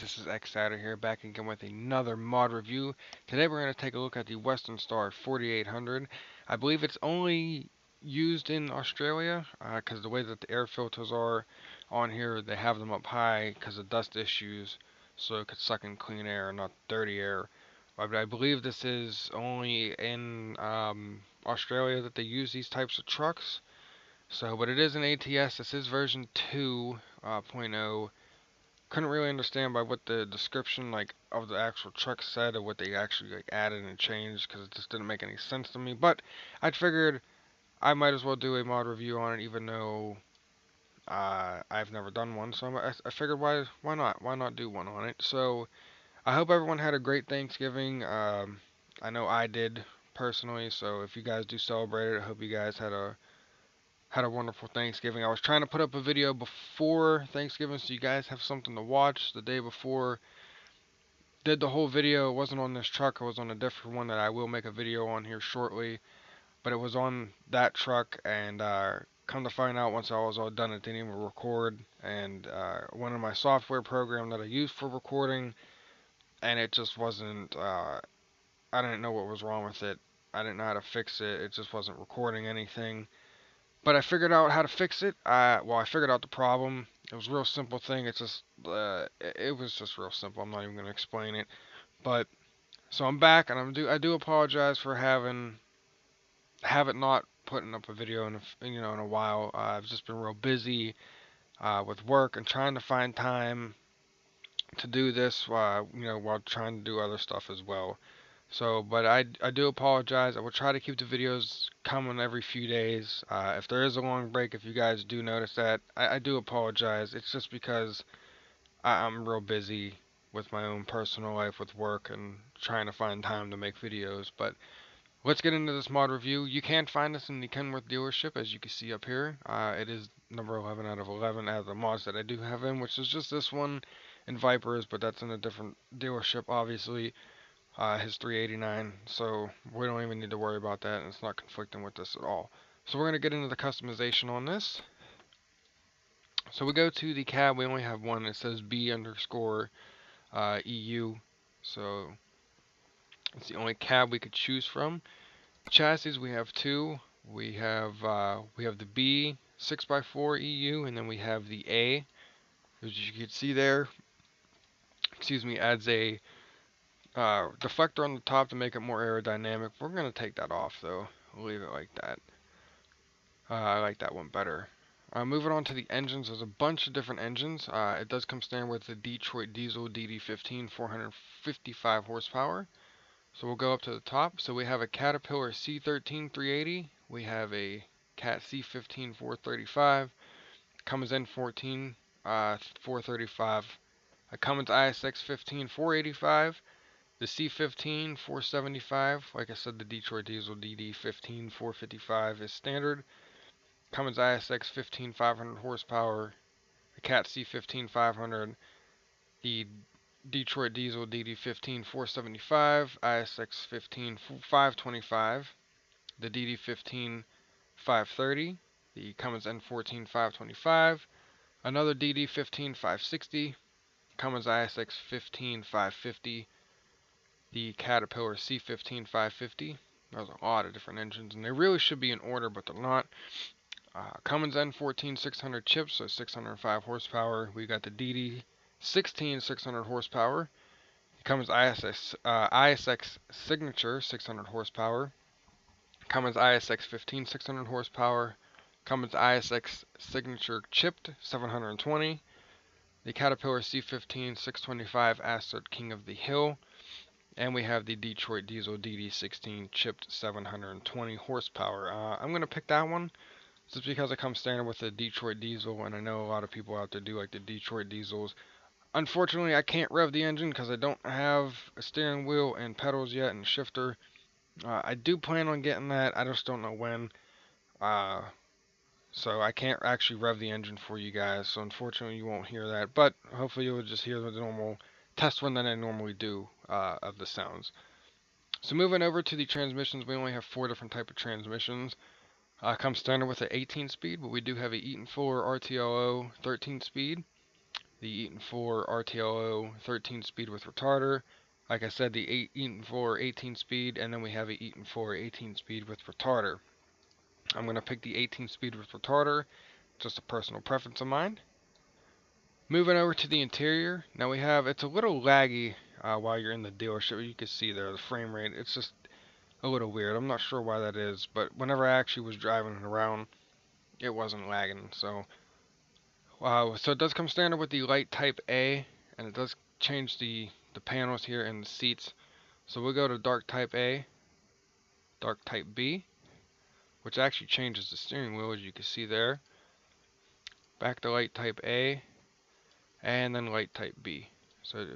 this is X Satter here, back again with another mod review. Today we're going to take a look at the Western Star 4800. I believe it's only used in Australia, because the way that the air filters are on here, they have them up high because of dust issues, so it could suck in clean air, not dirty air. But I believe this is only in Australia that they use these types of trucks. So, but it is an ATS. This is version 2.0. Couldn't really understand by what the description of the actual truck said or what they actually added and changed, because it just didn't make any sense to me. But I figured I might as well do a mod review on it, even though I've never done one. So I figured why not do one on it. So I hope everyone had a great Thanksgiving. I know I did personally. So if you guys do celebrate it, I hope you guys had a wonderful Thanksgiving. I was trying to put up a video before Thanksgiving so you guys have something to watch the day before. Did the whole video. It wasn't on this truck. It was on a different one that I will make a video on here shortly. But it was on that truck, and come to find out, once I was all done, it didn't even record. And one of my software program that I use for recording, and it just wasn't, I didn't know what was wrong with it. I didn't know how to fix it. It just wasn't recording anything. But I figured out how to fix it. I figured out the problem. It was a real simple thing. It's just, it was just real simple. I'm not even gonna explain it. But so I'm back, and I do apologize for haven't not putting up a video in a while. I've just been real busy with work and trying to find time to do this while trying to do other stuff as well. So, but I do apologize. I will try to keep the videos coming every few days. If there is a long break, if you guys do notice that, I do apologize. It's just because I'm real busy with my own personal life with work and trying to find time to make videos. But let's get into this mod review. You can find us in the Kenworth dealership, as you can see up here. It is number 11 out of 11 out of the mods that I do have in, which is just this one and Vipers, but that's in a different dealership, obviously. His 389, so we don't even need to worry about that, and it's not conflicting with this at all. So we're going to get into the customization on this. So we go to the cab. We only have one. It says B underscore EU, so it's the only cab we could choose from. Chassis, we have two. We have the B 6x4 EU, and then we have the A, as you can see there. Excuse me, adds a deflector on the top to make it more aerodynamic. We're going to take that off, though. We'll leave it like that. I like that one better. Moving on to the engines, there's a bunch of different engines. It does come standard with the Detroit Diesel DD15 455 horsepower. So we'll go up to the top. So we have a Caterpillar C13 380. We have a Cat C15 435. Cummins N14 435. A Cummins ISX 15 485. The C15 475, like I said, the Detroit Diesel DD15 455 is standard. Cummins ISX 15 500 horsepower. The Cat C15 500. The Detroit Diesel DD15 475. ISX 15 525. The DD15 530. The Cummins N14 525. Another DD15 560. Cummins ISX 15 550. The Caterpillar C15 550. There's a lot of different engines, and they really should be in order, but they're not. Cummins N14 600 chips, so 605 horsepower. We got the DD16 600 horsepower. Cummins ISX Signature 600 horsepower. Cummins ISX 15 600 horsepower. Cummins ISX Signature Chipped 720. The Caterpillar C15 625 Astert King of the Hill. And we have the Detroit Diesel DD16 chipped 720 horsepower. I'm going to pick that one just because it comes standard with the Detroit Diesel, and I know a lot of people out there do like the Detroit Diesels. Unfortunately, I can't rev the engine because I don't have a steering wheel and pedals yet and shifter. I do plan on getting that. I just don't know when. So I can't actually rev the engine for you guys. So unfortunately, you won't hear that. But hopefully, you'll just hear the normal test run that I normally do of the sounds. So moving over to the transmissions, we only have 4 different type of transmissions. Comes standard with an 18 speed, but we do have a Eaton Fuller RTLO 13 speed. the Eaton 4 RTLO 13 speed with retarder. Like I said, the Eaton 4 18 speed, and then we have a Eaton 4 18 speed with retarder. I'm going to pick the 18 speed with retarder, just a personal preference of mine. Moving over to the interior, now we have, it's a little laggy while you're in the dealership. You can see there the frame rate, it's just a little weird. I'm not sure why that is, but whenever I actually was driving it around, it wasn't lagging. So it does come standard with the light type A, and it does change the panels here and the seats. So we'll go to dark type A, dark type B, which actually changes the steering wheel, as you can see there. Back to light type A, and then light type B. So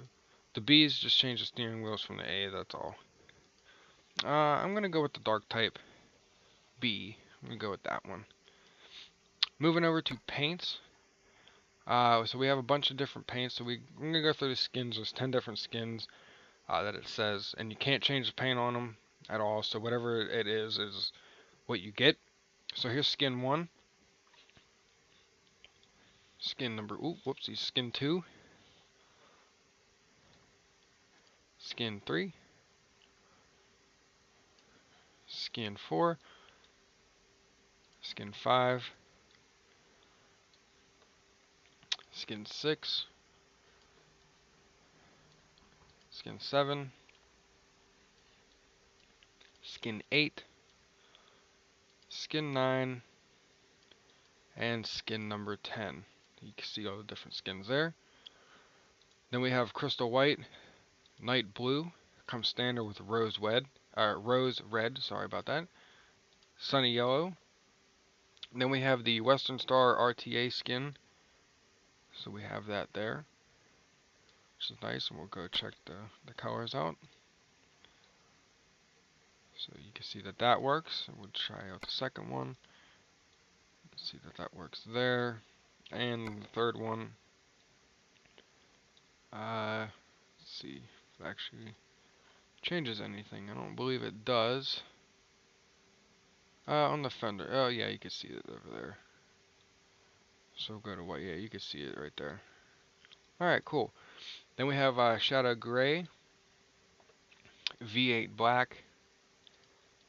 the B's just change the steering wheels from the A, that's all. I'm going to go with the dark type B. I'm going to go with that one. Moving over to paints. So we have a bunch of different paints. So we're going to go through the skins. There's 10 different skins that it says. And you can't change the paint on them at all. So whatever it is what you get. So here's skin 1. Skin number, whoopsie, skin 2. Skin 3. Skin 4. Skin 5. Skin 6. Skin 7. Skin 8. Skin 9. And skin number 10. You can see all the different skins there. Then we have crystal white, night blue, comes standard with rose red, sorry about that. Sunny yellow. Then we have the Western Star RTA skin. So we have that there, which is nice, and we'll go check the colors out. So you can see that works. We'll try out the second one. You can see that works there. And the third one. Let's see if it actually changes anything. I don't believe it does. On the fender. Oh yeah, you can see it over there. So go to white. Yeah, you can see it right there. Alright, cool. Then we have Shadow Gray, V8 Black,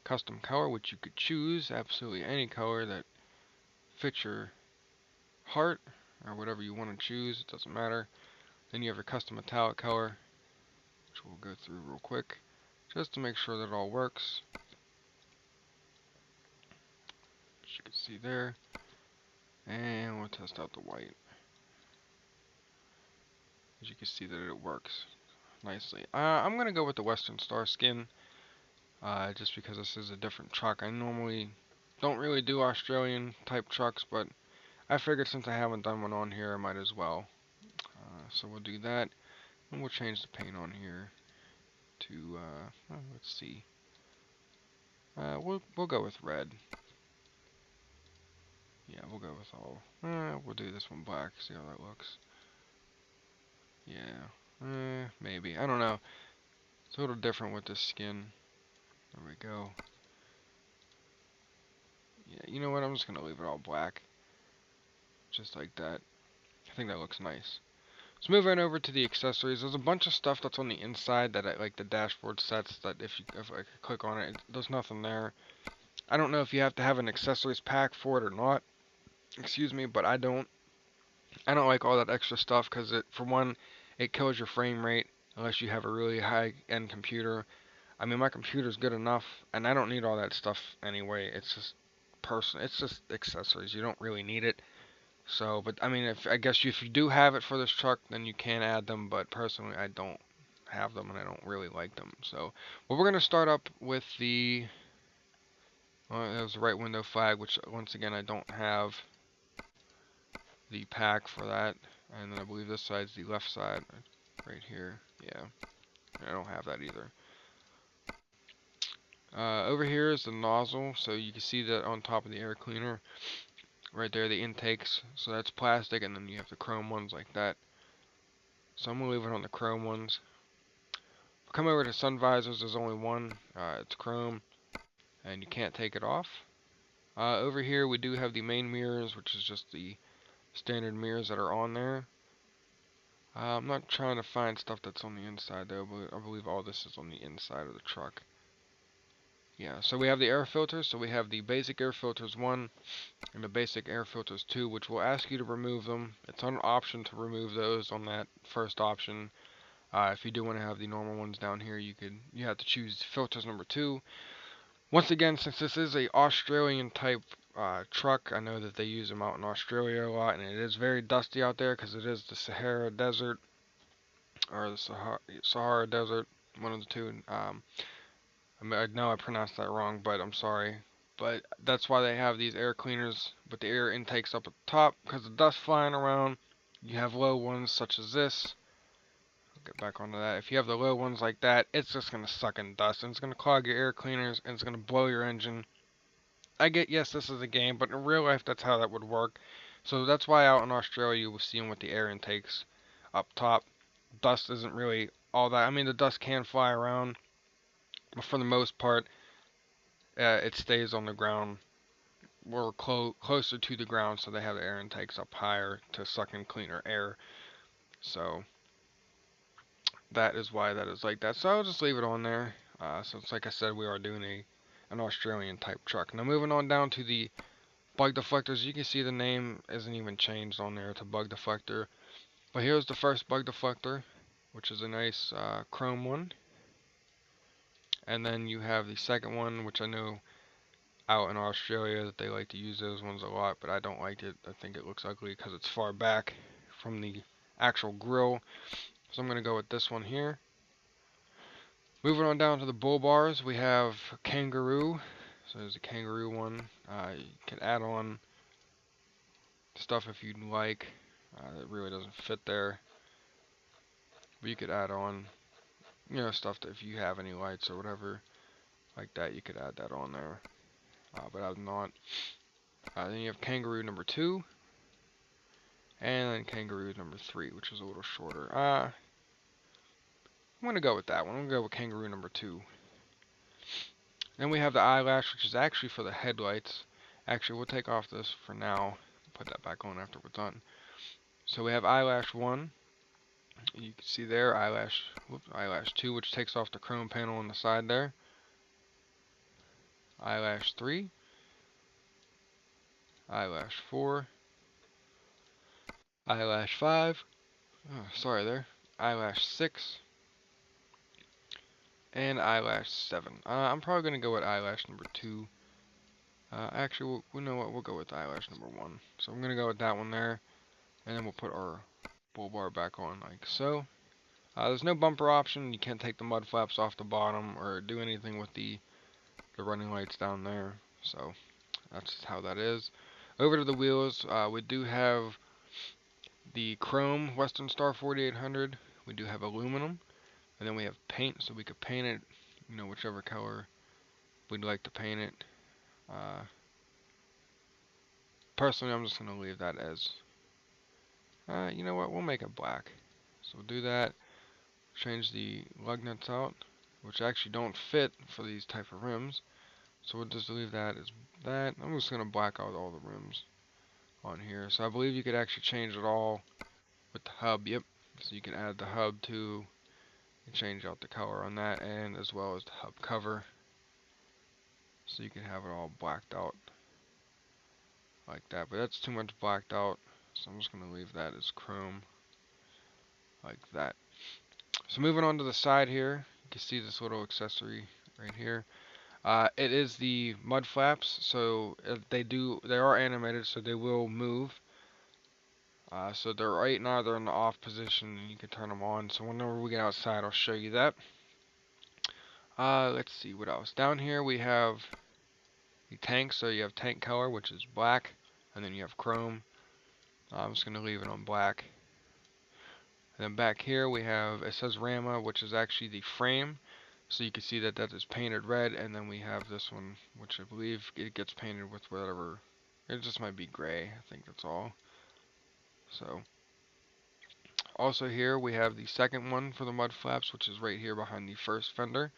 custom color, which you could choose absolutely any color that fits your heart or whatever you want to choose. It doesn't matter. Then you have your custom metallic color, which we'll go through real quick just to make sure that it all works. As you can see there. And we'll test out the white. As you can see that it works nicely. I'm going to go with the Western Star skin, just because this is a different truck. I normally don't really do Australian type trucks, but I figured since I haven't done one on here, I might as well. So we'll do that, and we'll change the paint on here to, let's see. We'll go with red. Yeah, we'll go with all. We'll do this one black. See how that looks. Yeah. Maybe. I don't know. It's a little different with this skin. There we go. Yeah, you know what? I'm just gonna leave it all black. Just like that. I think that looks nice. Let's move right over to the accessories. There's a bunch of stuff that's on the inside that like the dashboard sets that if I click on it, there's nothing there. I don't know if you have to have an accessories pack for it or not. Excuse me, but I don't like all that extra stuff because for one, it kills your frame rate unless you have a really high-end computer. I mean, my computer's good enough, and I don't need all that stuff anyway. It's just it's just accessories. You don't really need it. So, but I mean, I guess if you do have it for this truck, then you can add them. But personally, I don't have them, and I don't really like them. So, well, we're gonna start up with the. There's the right window flag, which once again I don't have the pack for that. And then I believe this side's the left side, right here. Yeah, I don't have that either. Over here is the nozzle, so you can see that on top of the air cleaner. Right there, the intakes. So that's plastic, and then you have the chrome ones like that. So I'm going to leave it on the chrome ones. Come over to sun visors, there's only one. It's chrome, and you can't take it off. Over here we do have the main mirrors, which is just the standard mirrors that are on there. I'm not trying to find stuff that's on the inside though, but I believe all this is on the inside of the truck. Yeah, so we have the air filters. So we have the basic air filters 1 and the basic air filters 2, which will ask you to remove them. It's an option to remove those on that first option. If you do want to have the normal ones down here, you have to choose filters number 2. Once again, since this is a Australian type truck, I know that they use them out in Australia a lot, and it is very dusty out there because it is the Sahara Desert or the Sahara Desert, one of the two. I know I pronounced that wrong, but I'm sorry. But that's why they have these air cleaners with the air intakes up at the top, because the dust flying around. You have low ones such as this. I'll get back onto that. If you have the low ones like that, it's just going to suck in dust, and it's going to clog your air cleaners, and it's going to blow your engine. I get, yes, this is a game, but in real life, that's how that would work. So that's why out in Australia, you will see them with the air intakes up top. Dust isn't really all that. I mean, the dust can fly around, but for the most part, it stays on the ground or closer to the ground, so they have the air intakes up higher to suck in cleaner air. So that is why that is like that. So I'll just leave it on there. Since, like I said, we are doing an Australian type truck. Now moving on down to the bug deflectors, you can see the name isn't even changed on there to bug deflector. But here's the first bug deflector, which is a nice chrome one. And then you have the second one, which I know out in Australia that they like to use those ones a lot, but I don't like it. I think it looks ugly because it's far back from the actual grill. So I'm going to go with this one here. Moving on down to the bull bars, we have kangaroo. So there's a kangaroo one. You can add on stuff if you'd like. It really doesn't fit there. But you could add on, stuff that if you have any lights or whatever like that, you could add that on there. But I'm not. Then you have kangaroo number 2. And then kangaroo number 3, which is a little shorter. I'm going to go with that one. I'm going to go with kangaroo number 2. Then we have the eyelash, which is actually for the headlights. Actually, we'll take off this for now. Put that back on after we're done. So we have eyelash 1. You can see there, eyelash 2, which takes off the chrome panel on the side there. Eyelash 3. Eyelash 4. Eyelash 5. Oh, sorry there. Eyelash 6. And eyelash 7. I'm probably going to go with eyelash number 2. Actually, we know what, we'll go with eyelash number 1. So I'm going to go with that one there. And then we'll put our bull bar back on like so. There's no bumper option. You can't take the mud flaps off the bottom or do anything with the running lights down there. So that's how that is. Over to the wheels, we do have the chrome Western Star 4800. We do have aluminum. And then we have paint, so we could paint it, whichever color we'd like to paint it. Personally, I'm just going to leave that as, you know what, we'll make it black. So we'll do that. Change the lug nuts out, which actually don't fit for these type of rims. So we'll just leave that as that. I'm just going to black out all the rims on here. So I believe you could actually change it all with the hub. Yep. So you can add the hub to and change out the color on that, and as well as the hub cover. So you can have it all blacked out like that. But that's too much blacked out. So I'm just going to leave that as chrome like that. So moving on to the side here, you can see this little accessory right here. It is the mud flaps, so they are animated, so they will move. So they're right now they're in the off position, and you can turn them on. So whenever we get outside, I'll show you that. Let's see what else. Down here we have the tank, so you have tank color, which is black, and then you have chrome. I'm just going to leave it on black. And then back here we have, it says Rama, which is actually the frame. So you can see that that is painted red, and then we have this one, which I believe it gets painted with whatever. It just might be gray, I think that's all. So, also here we have the second one for the mud flaps, which is right here behind the first fender.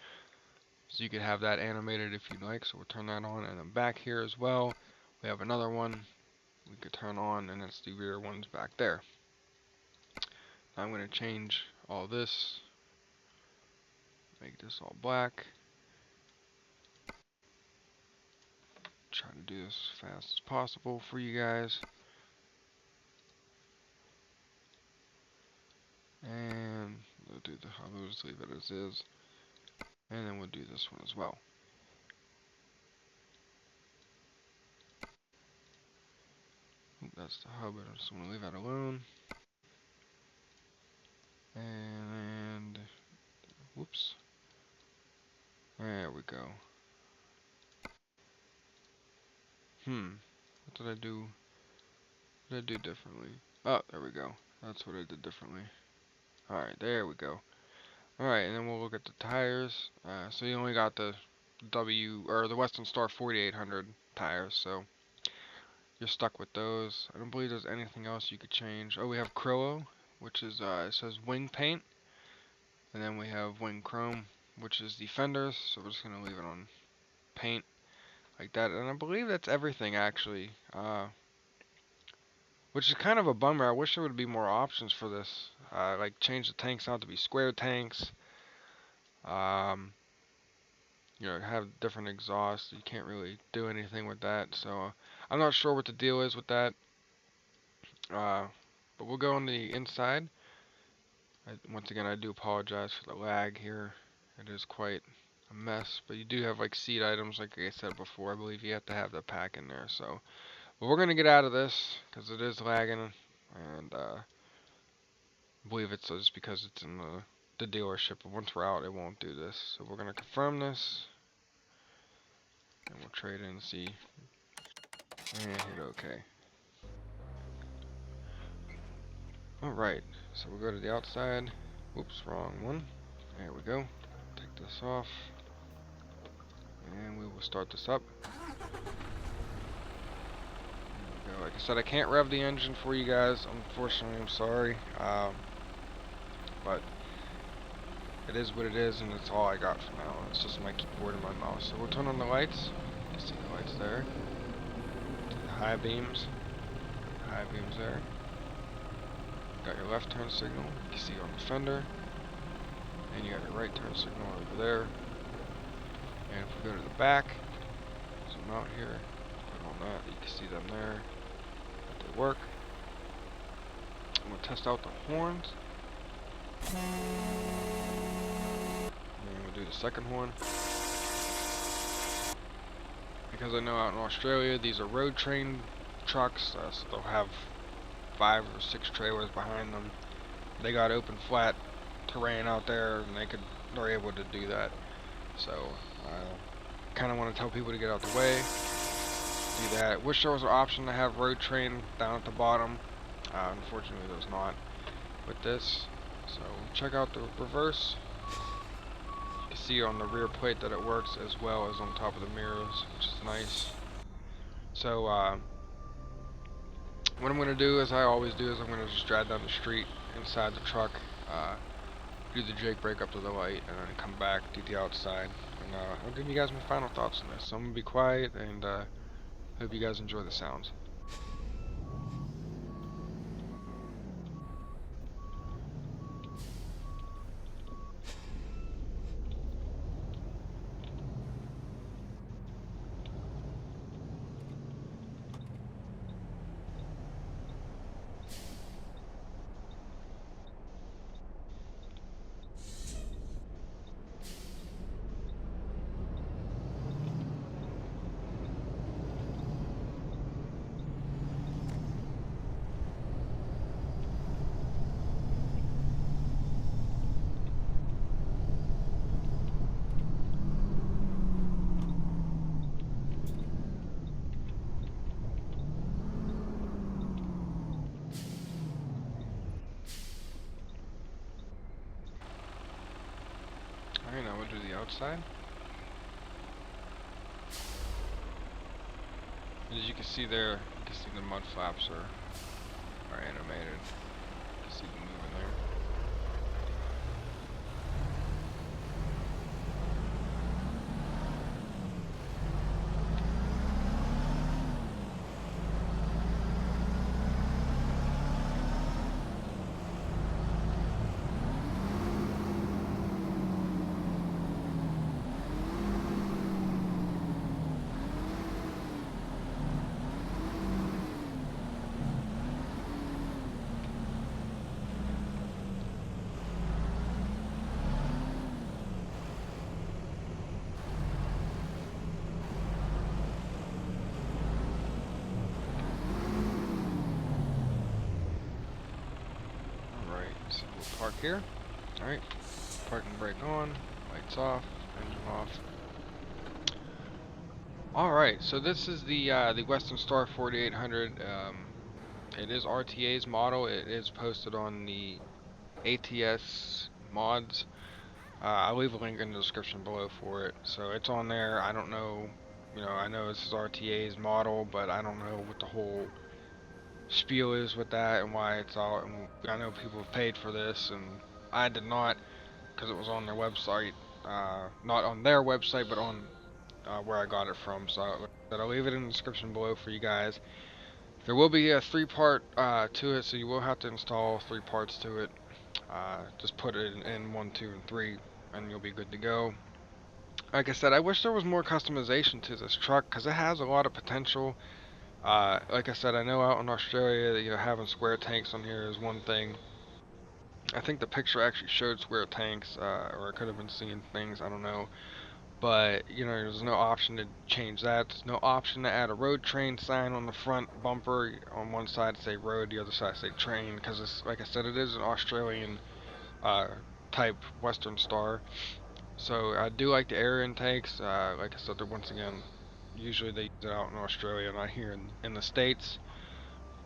So you could have that animated if you'd like, so we'll turn that on. And then back here as well, we have another one we could turn on, and that's the rear ones back there. I'm going to change all this, make this all black. Try to do this as fast as possible for you guys. And we'll do I'll just leave it as is. And then we'll do this one as well. That's the hub, I just want to leave that alone. And whoops. There we go. What did I do? What did I do differently? Oh, there we go. That's what I did differently. Alright, there we go. Alright, and then we'll look at the tires. So you only got the the Western Star 4800 tires, so you're stuck with those. I don't believe there's anything else you could change. Oh, we have Chrollo, which is, it says wing paint. And then we have wing chrome, which is the fenders, so we're just going to leave it on paint like that. And I believe that's everything, actually. Which is kind of a bummer. I wish there would be more options for this. Like change the tanks out to be square tanks. You know, have different exhausts. You can't really do anything with that. So I'm not sure what the deal is with that. But we'll go on the inside. Once again, I do apologize for the lag here. It is quite a mess. But you do have like seat items, like I said before. I believe you have to have the pack in there. So, but we're gonna get out of this because it is lagging, and I believe it's just because it's in the dealership. But once we're out, it won't do this. So we're gonna confirm this, and we'll trade in C and hit OK. Alright, so we'll go to the outside. Oops, wrong one. There we go. Take this off. And we will start this up. There we go. Like I said, I can't rev the engine for you guys. Unfortunately, I'm sorry. But it is what it is, and it's all I got for now. It's just my keyboard and my mouse. So we'll turn on the lights. You can see the lights there. The high beams. High beams there. Got your left turn signal, you can see on the fender, and you got your right turn signal over there. And if we go to the back, zoom out here, put on that, you can see them there, that they work. I'm going to test out the horns, and we'll do the second horn. Because I know out in Australia these are road train trucks, so they'll have 5 or 6 trailers behind them. They got open flat terrain out there, and they're able to do that. So I kind of want to tell people to get out the way, do that. Wish there was an option to have road train down at the bottom. Unfortunately, there's not with this. So check out the reverse. You can see on the rear plate that it works as well as on top of the mirrors, which is nice. So what I'm going to do, as I always do, is I'm going to just drive down the street inside the truck, do the Jake brake up to the light, and then come back, do the outside, and I'll give you guys my final thoughts on this. So I'm going to be quiet, and hope you guys enjoy the sounds. Alright, now we'll do the outside. As you can see there, you can see the mud flaps are animated. You can see them moving there. guys. We'll park here. Alright. Parking brake on. Lights off. Engine off. Alright, so this is the Western Star 4800. It is RTA's model. It is posted on the ATS mods. I'll leave a link in the description below for it. So it's on there. I don't know, I know this is RTA's model, but I don't know what the whole spiel is with that and why it's out. And I know people have paid for this, and I did not, because it was on their website. Not on their website, but on where I got it from. So I'll leave it in the description below for you guys. There will be a 3-part to it, so you will have to install 3 parts to it. Just put it in 1, 2, and 3, and you'll be good to go. Like I said, I wish there was more customization to this truck because it has a lot of potential. Like I said, I know out in Australia that having square tanks on here is one thing. I think the picture actually showed square tanks, or I could have been seeing things, I don't know. But there's no option to change that. There's no option to add a road train sign on the front bumper. On one side say road, the other side say train, because it's, like I said, it is an Australian type Western Star. So I do like the air intakes. Like I said, once again, usually they use it out in Australia, not here in the States.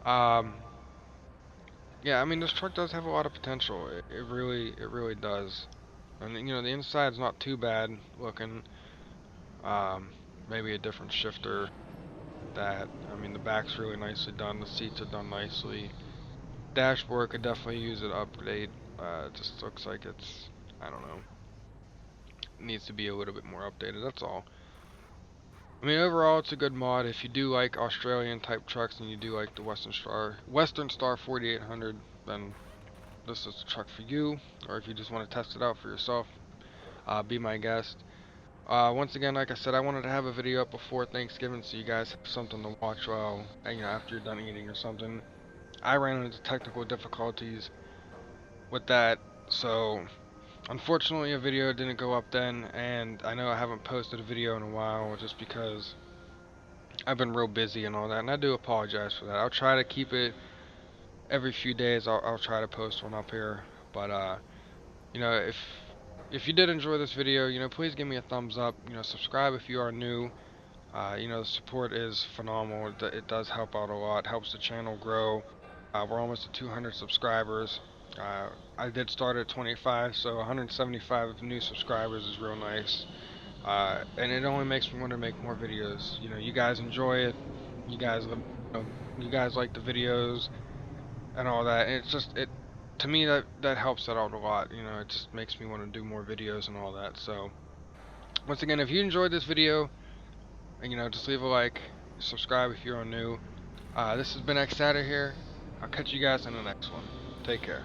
Yeah, I mean, this truck does have a lot of potential. It really does. And the inside's not too bad looking. Maybe a different shifter. I mean, the back's really nicely done. The seats are done nicely. Dashboard could definitely use an update. It just looks like it's, I don't know, needs to be a little bit more updated. That's all. I mean, overall, it's a good mod. If you do like Australian type trucks and you do like the Western Star 4800, then this is the truck for you. Or if you just want to test it out for yourself, be my guest. Once again, like I said, I wanted to have a video up before Thanksgiving so you guys have something to watch while, after you're done eating or something. I ran into technical difficulties with that, so unfortunately a video didn't go up then, and I know I haven't posted a video in a while just because I've been real busy and all that, and I do apologize for that. I'll try to keep it every few days. I'll try to post one up here, but if you did enjoy this video, please give me a thumbs up. Subscribe if you are new. The support is phenomenal. It does help out a lot. Helps the channel grow. We're almost at 200 subscribers. I did start at 25, so 175 new subscribers is real nice. And it only makes me want to make more videos. You guys enjoy it. You guys, you guys like the videos and all that. And it's just to me that helps it out a lot. It just makes me want to do more videos and all that. So once again, if you enjoyed this video, and just leave a like, subscribe if you're new. This has been X here. I'll catch you guys in the next one. Take care.